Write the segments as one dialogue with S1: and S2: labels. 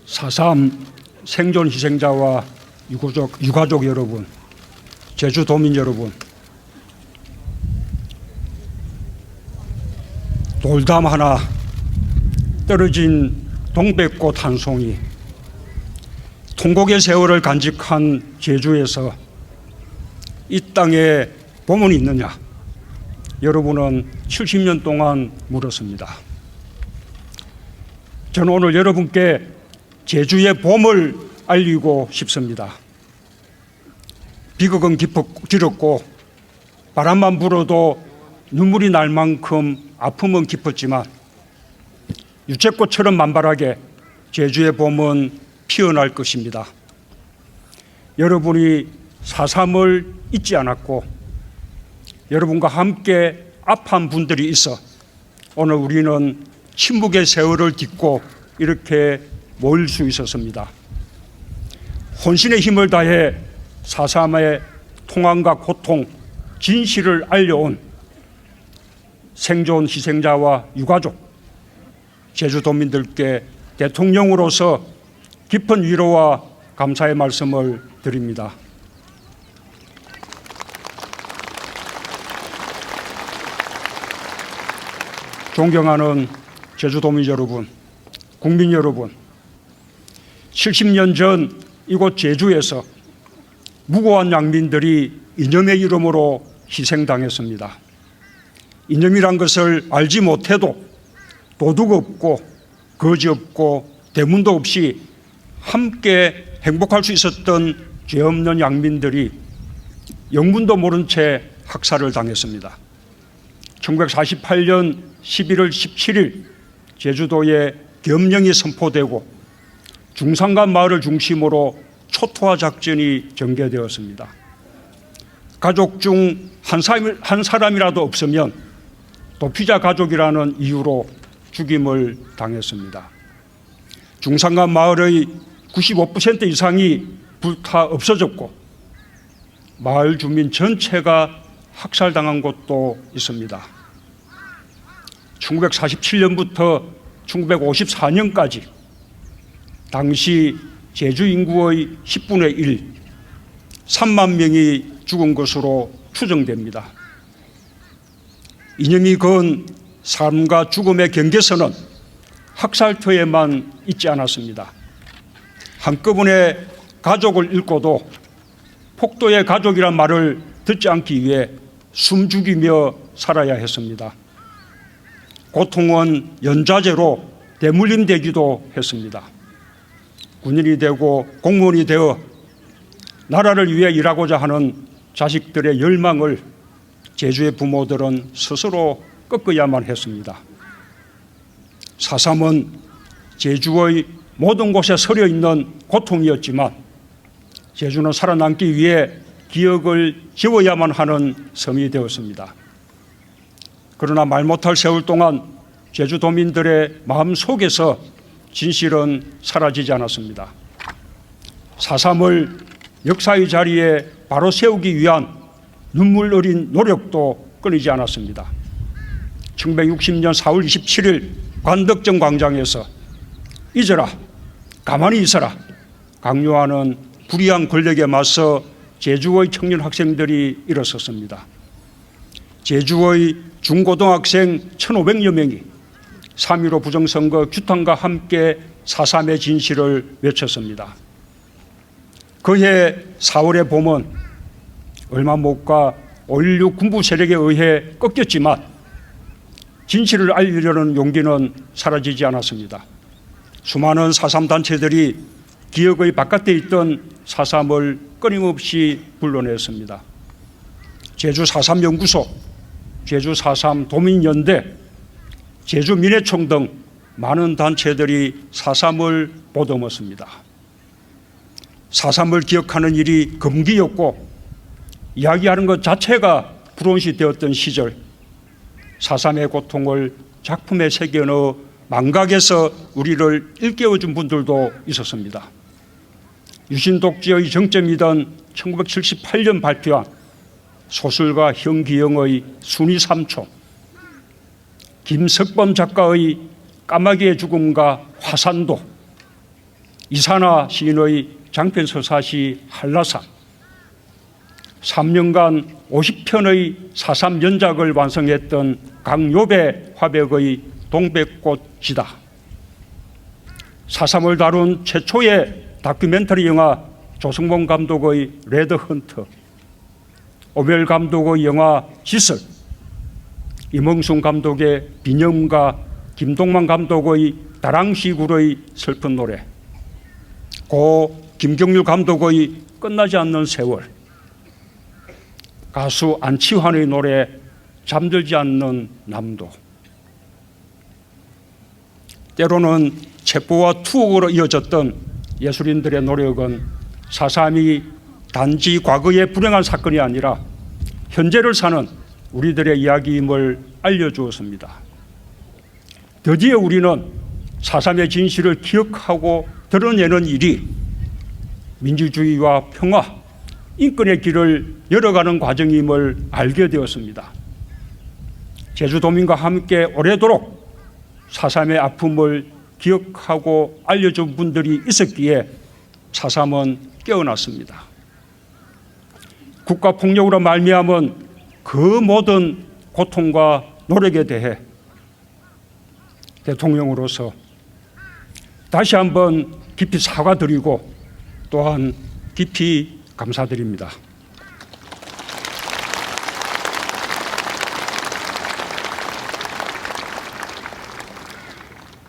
S1: 4.3 생존 희생자와 유가족 여러분, 제주도민 여러분, 돌담 하나, 떨어진 동백꽃 한 송이, 통곡의 세월을 간직한 제주에서 이 땅에 봄은 있느냐? 여러분은 70년 동안 물었습니다. 저는 오늘 여러분께 제주의 봄을 알리고 싶습니다. 비극은 길었고 바람만 불어도 눈물이 날 만큼 아픔은 깊었지만 유채꽃처럼 만발하게 제주의 봄은 피어날 것입니다. 여러분이 4.3을 잊지 않았고 여러분과 함께 아파한 분들이 있어 오늘 우리는 침묵의 세월을 딛고 이렇게 모일 수 있었습니다. 혼신의 힘을 다해 4.3의 통함과 고통, 진실을 알려온 생존 희생자와 유가족, 제주도민들께 대통령으로서 깊은 위로와 감사의 말씀을 드립니다. 존경하는 제주도민 여러분, 국민 여러분, 70년 전 이곳 제주에서 무고한 양민들이 이념의 이름으로 희생당했습니다. 이념이란 것을 알지 못해도 도둑 없고 거지 없고 대문도 없이 함께 행복할 수 있었던 죄 없는 양민들이 영문도 모른 채 학살을 당했습니다. 1948년 11월 17일 제주도에 계엄령이 선포되고 중산간 마을을 중심으로 초토화 작전이 전개되었습니다. 가족 중 한 사람이라도 없으면 도피자 가족이라는 이유로 죽임을 당했습니다. 중산간 마을의 95% 이상이 불타 없어졌고 마을 주민 전체가 학살당한 곳도 있습니다. 1947년부터 1954년까지 당시 제주 인구의 10분의 1, 3만 명이 죽은 것으로 추정됩니다. 이념이 그은 삶과 죽음의 경계선은 학살터에만 있지 않았습니다. 한꺼번에 가족을 잃고도 폭도의 가족이란 말을 듣지 않기 위해 숨죽이며 살아야 했습니다. 고통은 연좌제로 대물림되기도 했습니다. 군인이 되고 공무원이 되어 나라를 위해 일하고자 하는 자식들의 열망을 제주의 부모들은 스스로 꺾어야만 했습니다. 4.3은 제주의 모든 곳에 서려 있는 고통이었지만 제주는 살아남기 위해 기억을 지워야만 하는 섬이 되었습니다. 그러나 말 못할 세월 동안 제주도민들의 마음속에서 진실은 사라지지 않았습니다. 4.3을 역사의 자리에 바로 세우기 위한 눈물 어린 노력도 끊이지 않았습니다. 1960년 4월 27일 관덕정 광장에서 잊어라, 가만히 있어라 강요하는 불의한 권력에 맞서 제주의 청년 학생들이 일어섰습니다. 제주의 중고등학생 1,500여 명이 3.15 부정선거 규탄과 함께 4.3의 진실을 외쳤습니다. 그해 4월의 봄은 얼마 못 가 5.16 군부 세력에 의해 꺾였지만 진실을 알리려는 용기는 사라지지 않았습니다. 수많은 4.3 단체들이 기억의 바깥에 있던 4.3을 끊임없이 불러냈습니다. 제주 4.3 연구소, 제주 4.3 도민연대, 제주 민해총 등 많은 단체들이 4.3을 보듬었습니다. 4.3을 기억하는 일이 금기였고 이야기하는 것 자체가 불온시 되었던 시절 4.3의 고통을 작품에 새겨넣어 망각해서 우리를 일깨워준 분들도 있었습니다. 유신독재의 정점이던 1978년 발표한 소설가 현기영의 순이 삼촌, 김석범 작가의 까마귀의 죽음과 화산도, 이산화 시인의 장편 서사시 한라산, 3년간 50편의 4.3 연작을 완성했던 강요배 화백의 동백꽃지다, 4.3을 다룬 최초의 다큐멘터리 영화 조승봉 감독의 레드헌터, 오별 감독의 영화 지설, 임흥순 감독의 비념과 김동만 감독의 다랑시굴의 슬픈 노래, 고 김경률 감독의 끝나지 않는 세월, 가수 안치환의 노래 잠들지 않는 남도. 때로는 첩보와 투옥으로 이어졌던 예술인들의 노력은 4.3이 단지 과거의 불행한 사건이 아니라 현재를 사는 우리들의 이야기임을 알려주었습니다. 드디어 우리는 4.3의 진실을 기억하고 드러내는 일이 민주주의와 평화, 인권의 길을 열어가는 과정임을 알게 되었습니다. 제주도민과 함께 오래도록 4.3의 아픔을 기억하고 알려준 분들이 있었기에 4.3은 깨어났습니다. 국가폭력으로 말미암은 그 모든 고통과 노력에 대해 대통령으로서 다시 한번 깊이 사과드리고 또한 깊이 감사드립니다.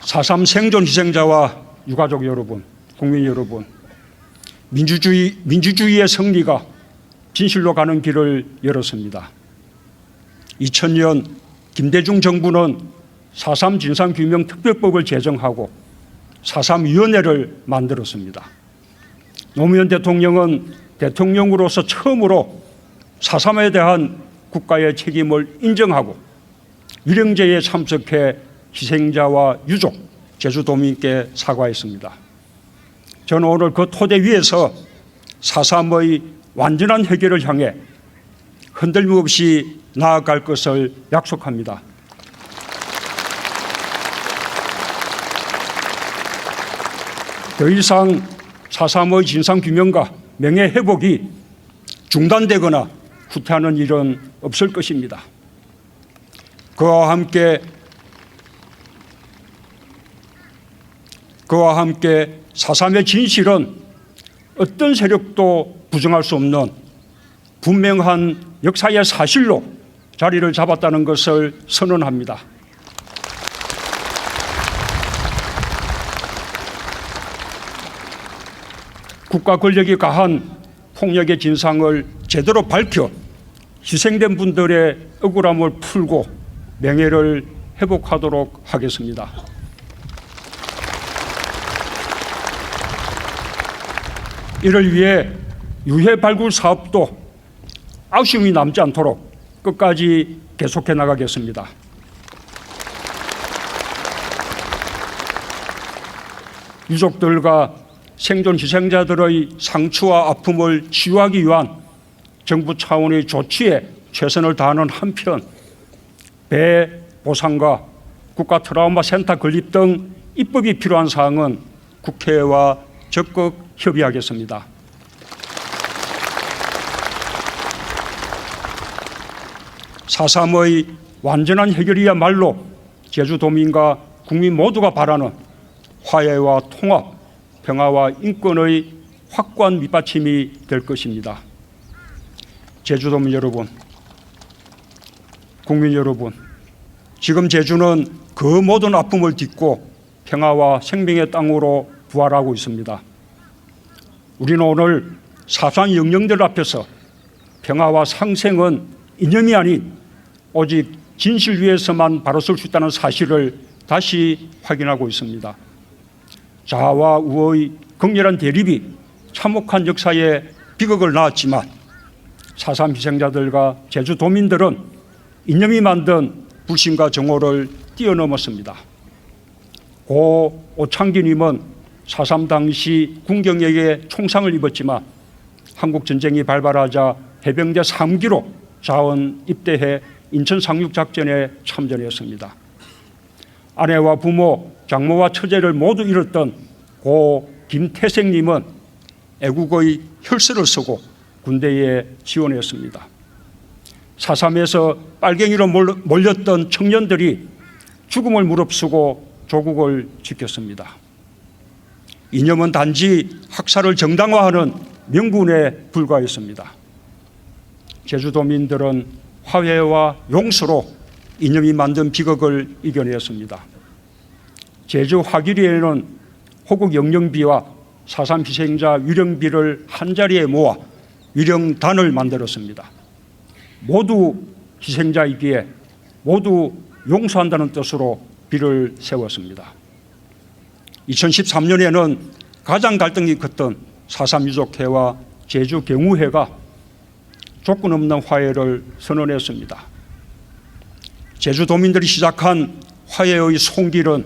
S1: (4.3) 생존 희생자와 유가족 여러분, 국민 여러분, 민주주의의 승리가 진실로 가는 길을 열었습니다. 2000년 김대중 정부는 4.3 진상규명특별법을 제정하고 4.3위원회를 만들었습니다. 노무현 대통령은 대통령으로서 처음으로 4.3에 대한 국가의 책임을 인정하고 위령제에 참석해 희생자와 유족, 제주도민께 사과했습니다. 저는 오늘 그 토대 위에서 4.3의 완전한 해결을 향해 흔들림 없이 나아갈 것을 약속합니다. 더 이상 4.3의 진상규명과 명예회복이 중단되거나 후퇴하는 일은 없을 것입니다. 그와 함께 4.3의 진실은 어떤 세력도 부정할 수 없는 분명한 역사의 사실로 자리를 잡았다는 것을 선언합니다. 국가 권력이 가한 폭력의 진상을 제대로 밝혀 희생된 분들의 억울함을 풀고 명예를 회복하도록 하겠습니다. 이를 위해 유해 발굴 사업도 아쉬움이 남지 않도록 끝까지 계속해 나가겠습니다. 유족들과 생존 희생자들의 상처와 아픔을 치유하기 위한 정부 차원의 조치에 최선을 다하는 한편 배 보상과 국가 트라우마 센터 건립 등 입법이 필요한 사항은 국회와 적극 협의하겠습니다. (4.3)의 완전한 해결이야말로 제주도민과 국민 모두가 바라는 화해와 통합, 평화와 인권의 확고한 밑받침이 될 것입니다. 제주도민 여러분, 국민 여러분, 지금 제주는 그 모든 아픔을 딛고 평화와 생명의 땅으로 부활하고 있습니다. 우리는 오늘 4.3 영령들 앞에서 평화와 상생은 이념이 아닌 오직 진실 위에서만 바로 설 수 있다는 사실을 다시 확인하고 있습니다. 자아와 우의 극렬한 대립이 참혹한 역사에 비극을 낳았지만 4.3 희생자들과 제주도민들은 이념이 만든 불신과 정오를 뛰어넘었습니다. 고 오창기님은 4.3 당시 군경에게 총상을 입었지만 한국전쟁이 발발하자 해병대 3기로 자원 입대해 인천 상륙작전에 참전했습니다. 아내와 부모, 장모와 처제를 모두 잃었던 고 김태생님은 애국의 혈서를 쓰고 군대에 지원했습니다. 4.3에서 빨갱이로 몰렸던 청년들이 죽음을 무릅쓰고 조국을 지켰습니다. 이념은 단지 학살을 정당화하는 명분에 불과했습니다. 제주도민들은 화해와 용서로 이념이 만든 비극을 이겨냈습니다. 제주 화기리에는 호국 영령비와 4.3 희생자 위령비를 한자리에 모아 위령단을 만들었습니다. 모두 희생자이기에 모두 용서한다는 뜻으로 비를 세웠습니다. 2013년에는 가장 갈등이 컸던 4.3 유족회와 제주 경우회가 조건 없는 화해를 선언했습니다. 제주도민들이 시작한 화해의 손길은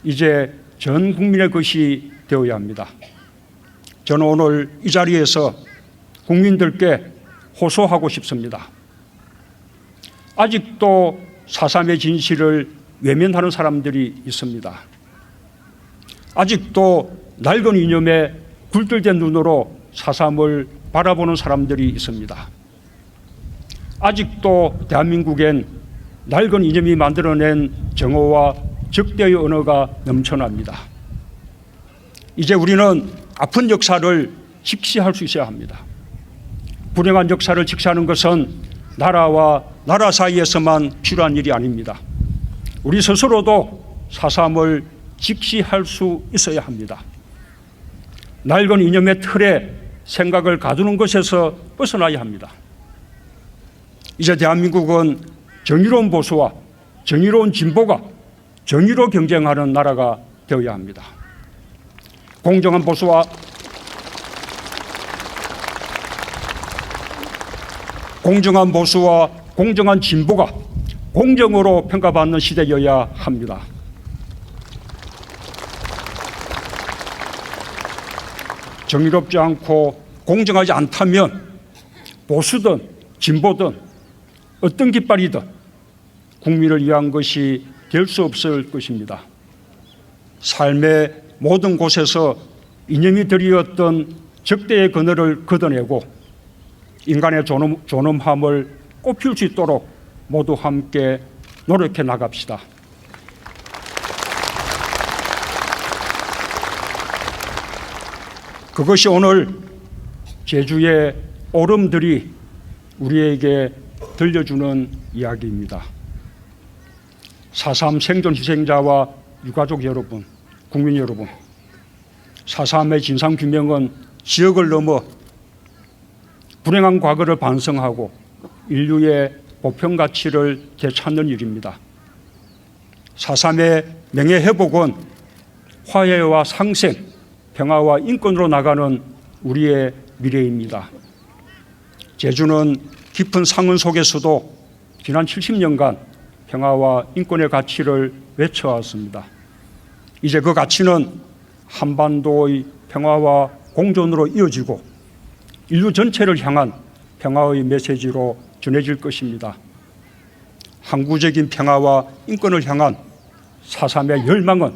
S1: 이제 전 국민의 것이 되어야 합니다. 저는 오늘 이 자리에서 국민들께 호소하고 싶습니다. 아직도 4.3의 진실을 외면하는 사람들이 있습니다. 아직도 낡은 이념에 굴들된 눈으로 4.3을 바라보는 사람들이 있습니다. 아직도 대한민국엔 낡은 이념이 만들어낸 정오와 적대의 언어가 넘쳐납니다. 이제 우리는 아픈 역사를 직시할 수 있어야 합니다. 불행한 역사를 직시하는 것은 나라와 나라 사이에서만 필요한 일이 아닙니다. 우리 스스로도 4.3을 직시할 수 있어야 합니다. 낡은 이념의 틀에 생각을 가두는 것에서 벗어나야 합니다. 이제 대한민국은 정의로운 보수와 정의로운 진보가 정의로 경쟁하는 나라가 되어야 합니다. 공정한 보수와 공정한 진보가 공정으로 평가받는 시대여야 합니다. 정의롭지 않고 공정하지 않다면 보수든 진보든 어떤 깃발이든 국민을 위한 것이 될 수 없을 것입니다. 삶의 모든 곳에서 이념이 드리웠던 적대의 그늘을 걷어내고 인간의 존엄함을 꽃피울 수 있도록 모두 함께 노력해 나갑시다. 그것이 오늘 제주의 오름들이 우리에게 들려주는 이야기입니다. 4.3 생존 희생자와 유가족 여러분, 국민 여러분, 4.3의 진상규명은 지역을 넘어 불행한 과거를 반성하고 인류의 보편 가치를 되찾는 일입니다. 4.3의 명예회복은 화해와 상생, 평화와 인권으로 나가는 우리의 미래입니다. 제주는 깊은 상흔 속에서도 지난 70년간 평화와 인권의 가치를 외쳐왔습니다. 이제 그 가치는 한반도의 평화와 공존으로 이어지고 인류 전체를 향한 평화의 메시지로 전해질 것입니다. 항구적인 평화와 인권을 향한 4.3의 열망은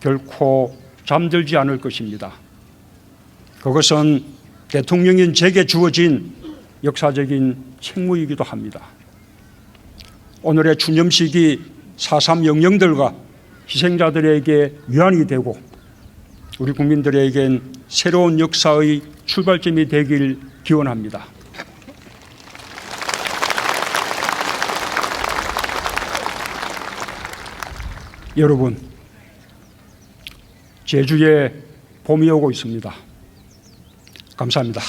S1: 결코 잠들지 않을 것입니다. 그것은 대통령인 제게 주어진 역사적인 책무이기도 합니다. 오늘의 추념식이 4.3 영령들과 희생자들에게 위안이 되고 우리 국민들에겐 새로운 역사의 출발점이 되길 기원합니다. 여러분, 제주에 봄이 오고 있습니다. 감사합니다.